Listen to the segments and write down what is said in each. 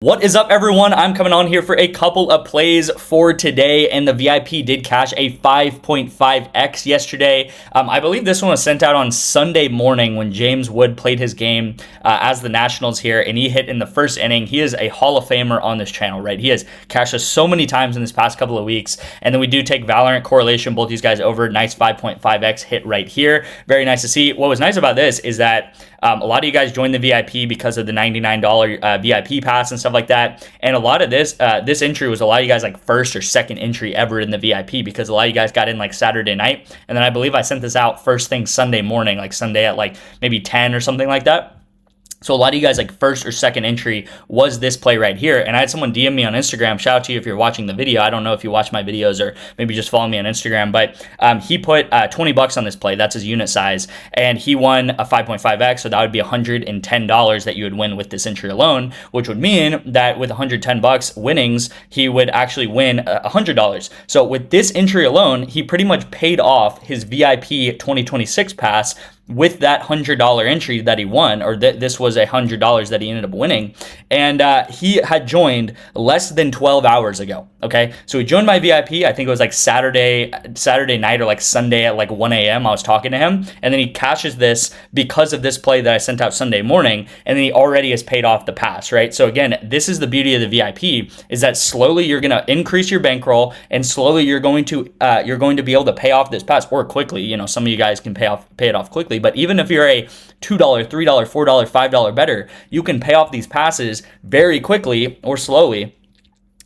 What is up, everyone? I'm coming on here for a couple of plays for today, and the VIP did cash a 5.5x yesterday. I believe this one was sent out on Sunday morning when James Wood played his game as the Nationals here, and he hit in the first inning. He is a Hall of Famer on this channel, right? He has cashed us so many times in this past couple of weeks, and then we do take Valorant correlation, both these guys over. Nice 5.5x hit right here. Very nice to see. What was nice about this is that a lot of you guys joined the VIP because of the $99 VIP pass and stuff like that. And a lot of this entry was a lot of you guys like first or second entry ever in the VIP, because a lot of you guys got in like Saturday night. And then I believe I sent this out first thing Sunday morning, like Sunday at like maybe 10 or something like that. So a lot of you guys like first or second entry was this play right here. And I had someone DM me on Instagram. Shout out to you if you're watching the video. I don't know if you watch my videos or maybe just follow me on Instagram, but he put 20 bucks on this play. That's his unit size. And he won a 5.5x. So that would be $110 that you would win with this entry alone, which would mean that with 110 bucks winnings, he would actually win $100. So with this entry alone, he pretty much paid off his VIP 2026 pass with that $100 entry that he won, or this was $100 that he ended up winning, and he had joined less than 12 hours ago. Okay, so he joined my VIP. I think it was like Saturday night or like Sunday at like 1 a.m. I was talking to him, and then he cashes this because of this play that I sent out Sunday morning, and then he already has paid off the pass, right? So again, this is the beauty of the VIP, is that slowly you're gonna increase your bankroll, and slowly you're going to be able to pay off this pass, or quickly. You know, some of you guys can pay it off quickly. But even if you're a $2, $3, $4, $5 better, you can pay off these passes very quickly or slowly.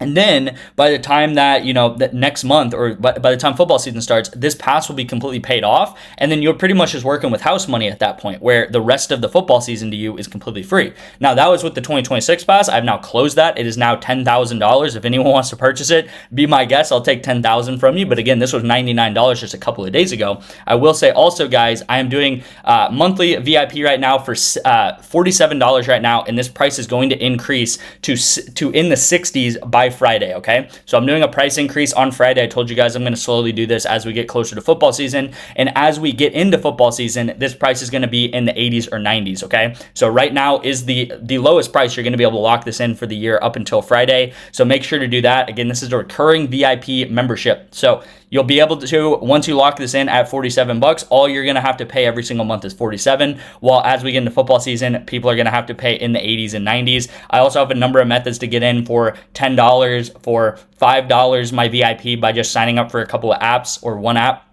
And then by the time that, that next month, or by the time football season starts, this pass will be completely paid off. And then you're pretty much just working with house money at that point, where the rest of the football season to you is completely free. Now, that was with the 2026 pass. I've now closed that. It is now $10,000. If anyone wants to purchase it, be my guest. I'll take $10,000 from you. But again, this was $99 just a couple of days ago. I will say also, guys, I am doing monthly VIP right now for $47 right now. And this price is going to increase to in the 60s by Friday. Okay, so I'm doing a price increase on Friday. I told you guys I'm going to slowly do this as we get closer to football season, and as we get into football season, this price is going to be in the 80s or 90s. Okay, so right now is the lowest price you're going to be able to lock this in for the year up until Friday, so make sure to do that. Again, this is a recurring VIP membership, so you'll be able to, once you lock this in at 47 bucks, all you're going to have to pay every single month is 47. While as we get into football season, people are going to have to pay in the 80s and 90s. I also have a number of methods to get in for $10, for $5 my VIP by just signing up for a couple of apps or one app.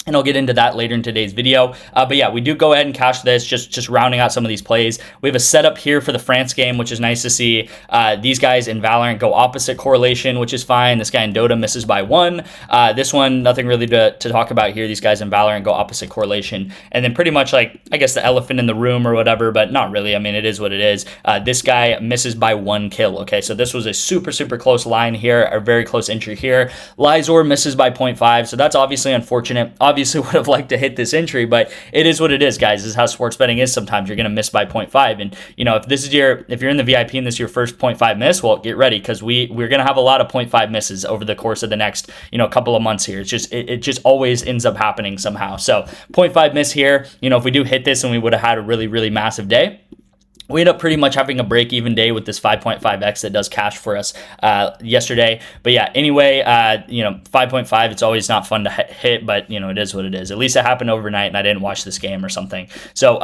And I'll get into that later in today's video. But yeah, we do go ahead and cash this, just rounding out some of these plays. We have a setup here for the France game, which is nice to see. These guys in Valorant go opposite correlation, which is fine. This guy in Dota misses by 1. This one, nothing really to talk about here. These guys in Valorant go opposite correlation. And then pretty much like, I guess the elephant in the room or whatever, but not really. I mean, it is what it is. This guy misses by 1 kill. Okay, so this was a super, super close line here, a very close entry here. Lizor misses by 0.5, so that's obviously unfortunate. Obviously would have liked to hit this entry, but it is what it is, guys. This is how sports betting is. Sometimes you're going to miss by 0.5, and if you're in the VIP and this is your first 0.5 miss, well, get ready, because we're going to have a lot of 0.5 misses over the course of the next couple of months here. It's just it just always ends up happening somehow. So 0.5 miss here. If we do hit this and we would have had a really, really massive day, we end up pretty much having a break-even day with this 5.5x that does cash for us yesterday. But yeah, anyway, 5.5, it's always not fun to hit, but it is what it is. At least it happened overnight and I didn't watch this game or something. So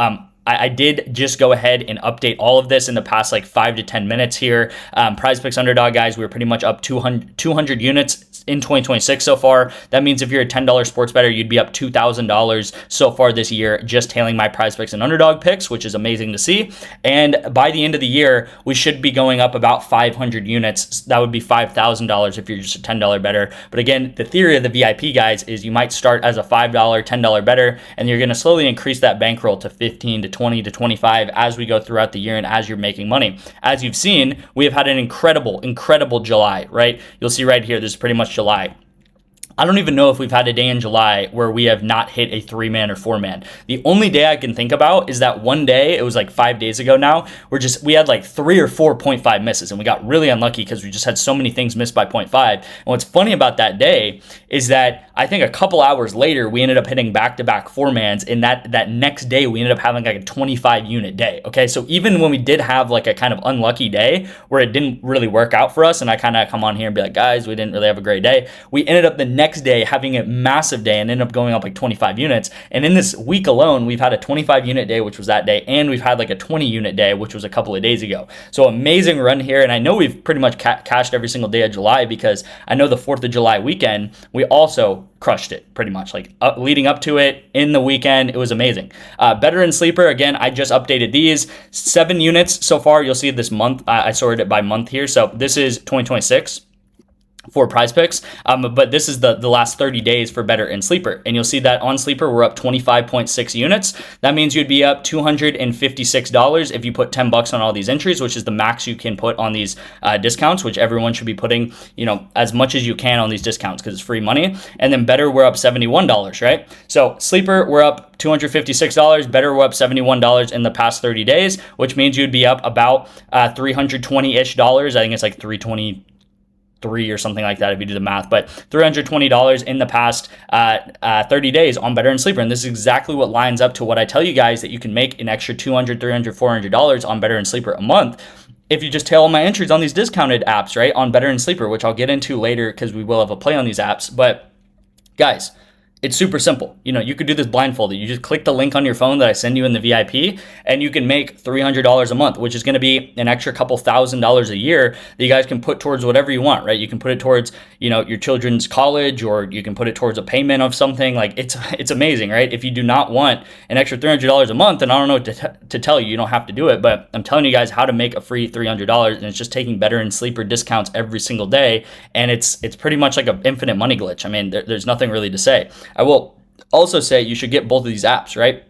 I did just go ahead and update all of this in the past like 5 to 10 minutes here. PrizePicks underdog, guys, we were pretty much up 200 units in 2026 so far. That means if you're a $10 sports bettor, you'd be up $2,000 so far this year, just tailing my PrizePicks and underdog picks, which is amazing to see. And by the end of the year, we should be going up about 500 units. That would be $5,000 if you're just a $10 bettor. But again, the theory of the VIP, guys, is you might start as a $5, $10 bettor, and you're going to slowly increase that bankroll to 15 to 20 to 25 as we go throughout the year and as you're making money. As you've seen, we have had an incredible July, right? You'll see right here, this is pretty much July. I don't even know if we've had a day in July where we have not hit a 3-man or 4-man. The only day I can think about is that one day, it was like 5 days ago now, we had like 3 or 4.5 misses, and we got really unlucky because we just had so many things missed by 0.5. And what's funny about that day is that I think a couple hours later, we ended up hitting back-to-back 4-mans, and that next day, we ended up having like a 25-unit day, okay? So even when we did have like a kind of unlucky day where it didn't really work out for us, and I kind of come on here and be like, guys, we didn't really have a great day, we ended up the next day having a massive day and ended up going up like 25 units. And in this week alone, we've had a 25-unit day, which was that day, and we've had like a 20-unit day, which was a couple of days ago. So amazing run here. And I know we've pretty much cashed every single day of July, because I know the 4th of July weekend, we also crushed it pretty much, like leading up to it in the weekend. It was amazing. Better in sleeper, again, I just updated these 7 units so far. You'll see this month. I sorted it by month here. So this is 2026 for PrizePicks, but this is the last 30 days for better in sleeper, and you'll see that on sleeper we're up 25.6 units. That means you'd be up $256 if you put $10 on all these entries, which is the max you can put on these discounts, which everyone should be putting, you know, as much as you can on these discounts because it's free money. And then better, we're up $71, right? So sleeper, we're up $256, better, we're up $71 in the past 30 days, which means you'd be up about $320-ish. I think it's like 323 or something like that if you do the math, but $320 in the past 30 days on better and sleeper. And this is exactly what lines up to what I tell you guys, that you can make an extra $200, $300, $400 on better and sleeper a month if you just tail all my entries on these discounted apps, right? On better and sleeper, which I'll get into later because we will have a play on these apps. But guys, it's super simple. You know, you could do this blindfolded. You just click the link on your phone that I send you in the VIP, and you can make $300 a month, which is going to be an extra couple $1,000s a year that you guys can put towards whatever you want, right? You can put it towards, you know, your children's college, or you can put it towards a payment of something. Like, it's amazing, right? If you do not want an extra $300 a month, and I don't know what to tell you, you don't have to do it, but I'm telling you guys how to make a free $300, and it's just taking better and sleeper discounts every single day, and it's pretty much like an infinite money glitch. I mean, there's nothing really to say. I will also say you should get both of these apps, right?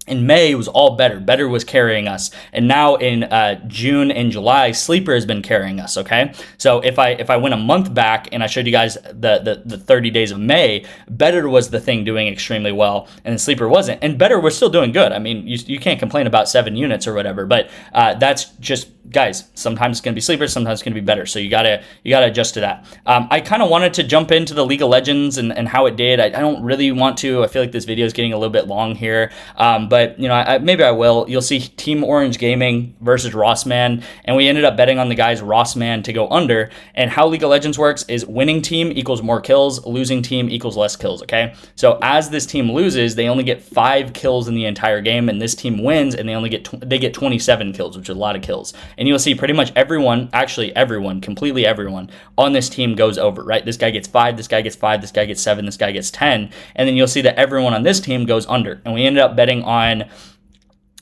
In May, it was all better. Better was carrying us. And now in June and July, sleeper has been carrying us, okay? So if I went a month back and I showed you guys the 30 days of May, better was the thing doing extremely well, and then sleeper wasn't. And better was still doing good. I mean, you can't complain about 7 units or whatever, but that's just, guys, sometimes it's going to be sleeper, sometimes it's going to be better. So you gotta adjust to that. I kind of wanted to jump into the League of Legends and how it did. I don't really want to. I feel like this video is getting a little bit long here, but you know, maybe I will. You'll see Team Orange Gaming versus Rossman, and we ended up betting on the guys Rossman to go under. And how League of Legends works is winning team equals more kills, losing team equals less kills, okay? So as this team loses, they only get 5 kills in the entire game, and this team wins and they get 27 kills, which is a lot of kills. And you'll see pretty much everyone, actually everyone, completely everyone on this team goes over, right? This guy gets 5, this guy gets 5, this guy gets 7, this guy gets 10, and then you'll see that everyone on this team goes under. And we ended up betting on,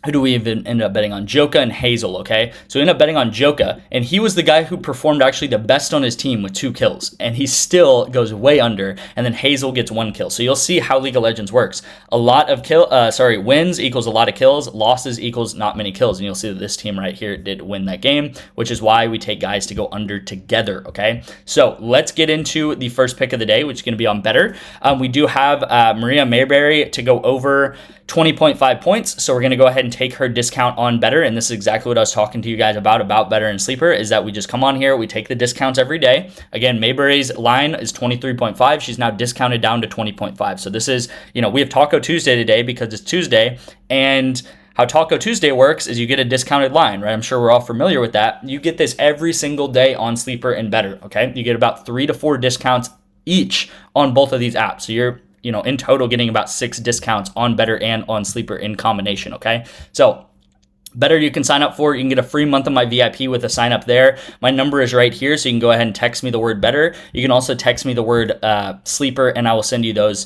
who do we even end up betting on? Joka and Hazel, okay? So we ended up betting on Joka, and he was the guy who performed actually the best on his team with 2 kills, and he still goes way under, and then Hazel gets 1 kill. So you'll see how League of Legends works. A lot of wins equals a lot of kills, losses equals not many kills, and you'll see that this team right here did win that game, which is why we take guys to go under together, okay? So let's get into the first pick of the day, which is going to be on better. We do have Maria Mayberry to go over 20.5 points, so we're going to go ahead and take her discount on better, and this is exactly what I was talking to you guys about better and sleeper, is that we just come on here, we take the discounts every day. Again, Mayberry's line is 23.5. She's now discounted down to 20.5. So this is, you know, we have Taco Tuesday today because it's Tuesday, and how Taco Tuesday works is you get a discounted line, right? I'm sure we're all familiar with that. You get this every single day on sleeper and better, okay? You get about 3 to 4 discounts each on both of these apps. So you're, you know, in total getting about 6 discounts on better and on sleeper in combination, okay? So better you can sign up for. You can get a free month of my VIP with a sign up there. My number is right here, so you can go ahead and text me the word better. You can also text me the word sleeper, and I will send you those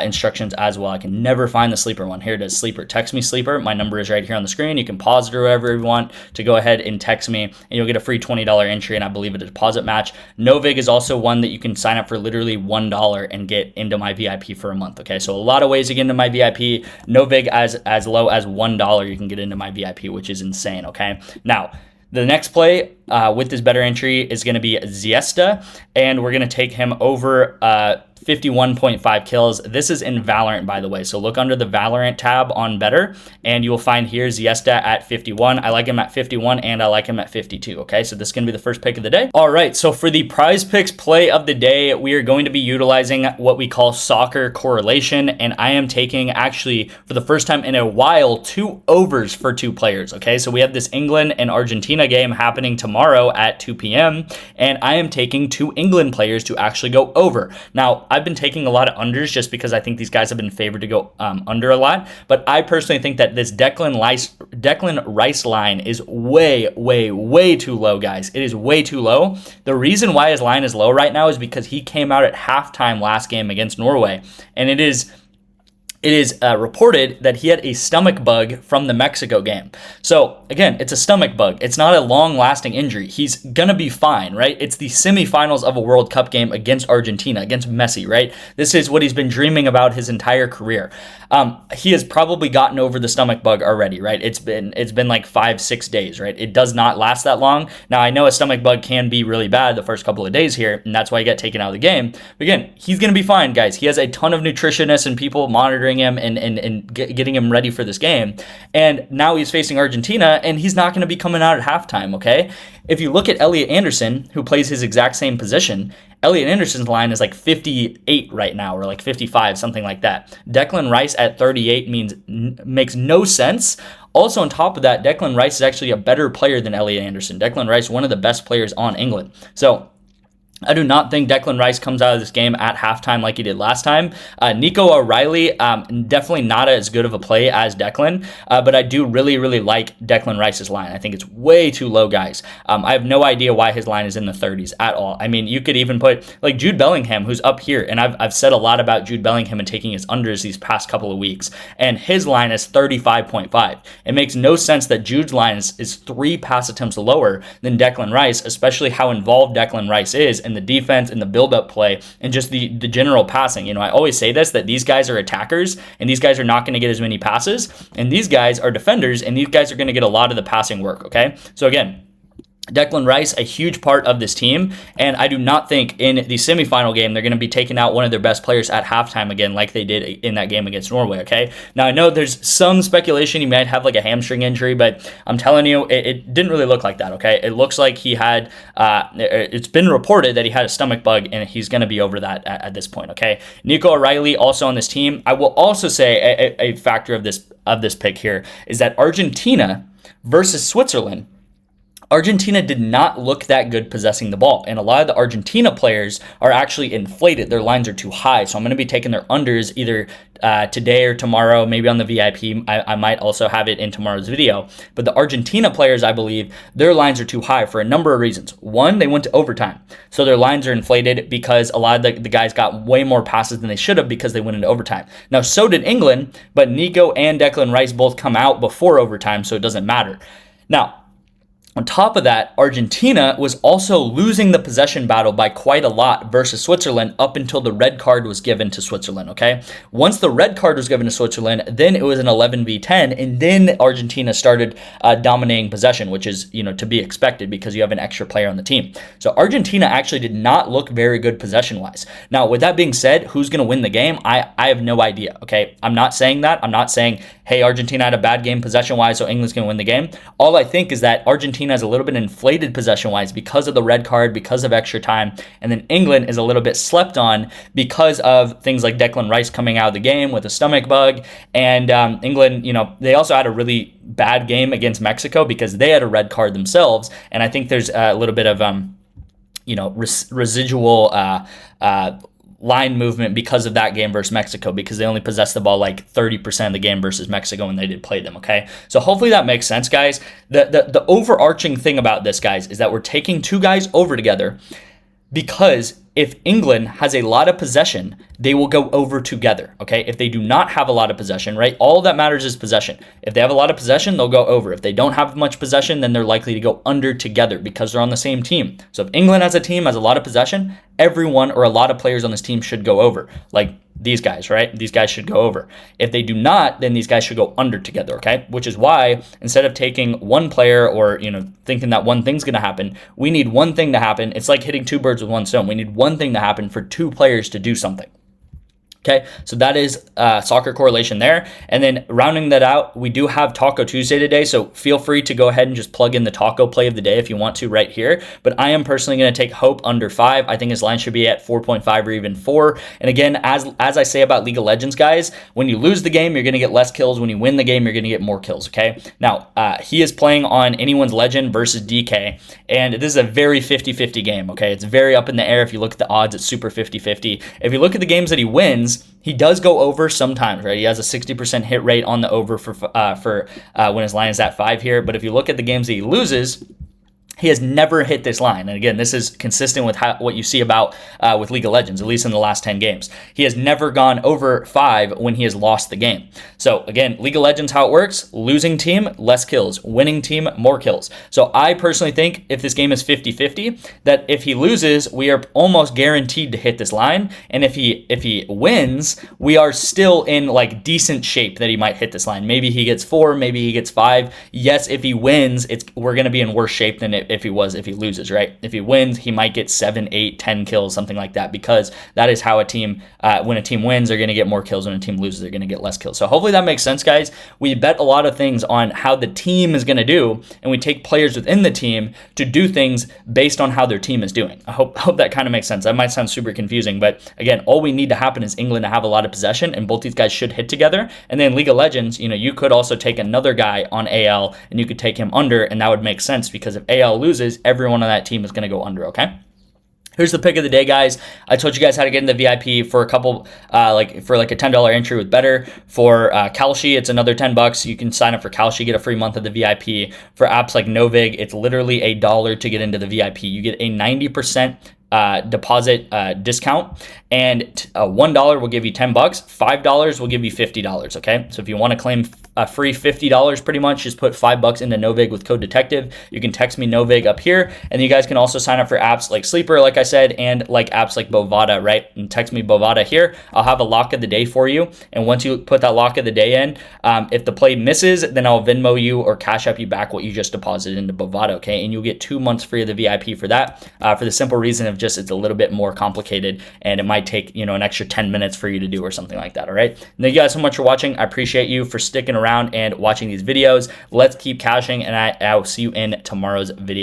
instructions as well. I can never find the sleeper one. Here it is, sleeper. Text me sleeper. My number is right here on the screen. You can pause it or whatever you want to go ahead and text me, and you'll get a free $20 entry, and I believe a deposit match. NOVIG is also one that you can sign up for literally $1 and get into my VIP for a month, okay? So a lot of ways to get into my VIP. NOVIG as low as $1 you can get into my VIP, which is insane, okay? Now, the next play with this better entry is going to be Ziesta, and we're going to take him over 51.5 kills. This is in Valorant, by the way. So look under the Valorant tab on BETR, and you will find here Ziesta at 51. I like him at 51, and I like him at 52. Okay, so this is going to be the first pick of the day. All right, so for the PrizePicks play of the day, we are going to be utilizing what we call soccer correlation, and I am taking, actually, for the first time in a while, 2 overs for 2 players. Okay, so we have this England and Argentina game happening tomorrow at 2 p.m., and I am taking 2 England players to actually go over. Now, I've been taking a lot of unders just because I think these guys have been favored to go under a lot, but I personally think that this Declan Rice line is way too low, guys. It is way too low. The reason why his line is low right now is because he came out at halftime last game against Norway, and it is reported that he had a stomach bug from the Mexico game. So again, it's a stomach bug. It's not a long-lasting injury. He's gonna be fine, right? It's the semifinals of a World Cup game against Argentina, against Messi, right? This is what he's been dreaming about his entire career. He has probably gotten over the stomach bug already, right? It's been like 5-6 days, right? It does not last that long. Now, I know a stomach bug can be really bad the first couple of days here, and that's why he got taken out of the game. But again, he's gonna be fine, guys. He has a ton of nutritionists and people monitoring him and getting him ready for this game. And now he's facing Argentina, and he's not going to be coming out at halftime, okay? If you look at Elliot Anderson, who plays his exact same position, Elliot Anderson's line is like 58 right now, or like 55, something like that. Declan Rice at 38 makes no sense. Also, on top of that, Declan Rice is actually a better player than Elliot Anderson. Declan Rice, one of the best players on England. So I do not think Declan Rice comes out of this game at halftime like he did last time. Nico O'Reilly, definitely not as good of a play as Declan, but I do really like Declan Rice's line. I think it's way too low, guys. I have no idea why his line is in the 30s at all. I mean, you could even put like Jude Bellingham, who's up here, and I've said a lot about Jude Bellingham and taking his unders these past couple of weeks, and his line is 35.5. It makes no sense that Jude's line is 3 pass attempts lower than Declan Rice, especially how involved Declan Rice is in the defense and the build-up play and just the general passing. You know, I always say this, that these guys are attackers and these guys are not going to get as many passes, and these guys are defenders and these guys are going to get a lot of the passing work, okay? So again, Declan Rice, a huge part of this team, and I do not think in the semifinal game they're going to be taking out one of their best players at halftime again like they did in that game against Norway, okay? Now, I know there's some speculation he might have like a hamstring injury, but I'm telling you, it didn't really look like that, okay? It looks like he had, it's been reported that he had a stomach bug, and he's going to be over that at this point, okay? Nico O'Reilly also on this team. I will also say a factor of this pick here is that Argentina versus Switzerland, Argentina did not look that good possessing the ball, and a lot of the Argentina players are actually inflated. Their lines are too high, so I'm going to be taking their unders either today or tomorrow, maybe on the VIP. I might also have it in tomorrow's video. But the Argentina players, I believe, their lines are too high for a number of reasons. One, they went to overtime, so their lines are inflated because a lot of the guys got way more passes than they should have because they went into overtime. Now, so did England, but Nico and Declan Rice both come out before overtime, so it doesn't matter. Now, on top of that, Argentina was also losing the possession battle by quite a lot versus Switzerland up until the red card was given to Switzerland, okay? Once the red card was given to Switzerland, then it was an 11v10, and then Argentina started dominating possession, which is, you know, to be expected because you have an extra player on the team. So Argentina actually did not look very good possession-wise. Now, with that being said, who's going to win the game? I have no idea, okay? I'm not saying that. I'm not saying, hey, Argentina had a bad game possession-wise, so England's going to win the game. All I think is that Argentina is a little bit inflated possession-wise because of the red card, because of extra time, and then England is a little bit slept on because of things like Declan Rice coming out of the game with a stomach bug, and England, you know, they also had a really bad game against Mexico because they had a red card themselves, and I think there's a little bit of, you know, residual line movement because of that game versus Mexico, because they only possessed the ball like 30% of the game versus Mexico when they did play them, okay? So hopefully that makes sense, guys. The overarching thing about this, guys, is that we're taking 2 guys over together because if England has a lot of possession, they will go over together, okay? If they do not have a lot of possession, right, all that matters is possession. If they have a lot of possession, they'll go over. If they don't have much possession, then they're likely to go under together because they're on the same team. So if England as a team has a lot of possession, everyone or a lot of players on this team should go over. Like these guys, right? These guys should go over. If they do not, then these guys should go under together, okay? Which is why instead of taking one player or, thinking that one thing's going to happen, we need one thing to happen. It's like hitting two birds with one stone. We need one thing to happen for two players to do something. Okay, so that is soccer correlation there. And then rounding that out, we do have Taco Tuesday today. So feel free to go ahead and just plug in the taco play of the day if you want to right here. But I am personally going to take Hope under 5. I think his line should be at 4.5 or even 4. And again, as I say about League of Legends, guys, when you lose the game, you're going to get less kills. When you win the game, you're going to get more kills, okay? Now, he is playing on Anyone's Legend versus DK. And this is a very 50-50 game, okay? It's very up in the air. If you look at the odds, it's super 50-50. If you look at the games that he wins, he does go over sometimes, right? He has a 60% hit rate on the over for when his line is at 5 here. But if you look at the games that he loses, he has never hit this line. And again, this is consistent with what you see about with League of Legends, at least in the last 10 games. He has never gone over 5 when he has lost the game. So again, League of Legends, how it works: losing team, less kills; winning team, more kills. So I personally think if this game is 50-50, that if he loses, we are almost guaranteed to hit this line. And if he wins, we are still in like decent shape that he might hit this line. Maybe he gets 4, maybe he gets 5. Yes, if he wins, we're going to be in worse shape than if he loses, right? If he wins, he might get 7, 8, 10 kills, something like that, because that is how a team, when a team wins, they're going to get more kills. When a team loses, they're going to get less kills. So hopefully that makes sense, guys. We bet a lot of things on how the team is going to do, and we take players within the team to do things based on how their team is doing. I hope that kind of makes sense. That might sound super confusing, but again, all we need to happen is England to have a lot of possession, and both these guys should hit together. And then League of Legends, you could also take another guy on AL, and you could take him under, and that would make sense, because if AL loses, everyone on that team is going to go under, okay? Here's the pick of the day, guys. I told you guys how to get in the VIP for a couple, for like a $10 entry with BETR. For Kalshi, it's another $10. You can sign up for Kalshi, get a free month of the VIP. For apps like NOVIG, it's literally $1 to get into the VIP. You get a 90% deposit discount, and $1 will give you $10. $5 will give you $50. Okay, so if you want to claim a free $50, pretty much just put $5 into NOVIG with code detective. You can text me NOVIG up here, and you guys can also sign up for apps like Sleeper, like I said, and like apps like Bovada, right? And text me Bovada here. I'll have a lock of the day for you, and once you put that lock of the day in, if the play misses, then I'll Venmo you or Cash App you back what you just deposited into Bovada, okay? And you'll get 2 months free of the VIP for that, for the simple reason of just it's a little bit more complicated, and it might take an extra 10 minutes for you to do or something like that. All right, thank you guys so much for watching. I appreciate you for sticking around and watching these videos. Let's keep cashing, and I will see you in tomorrow's video.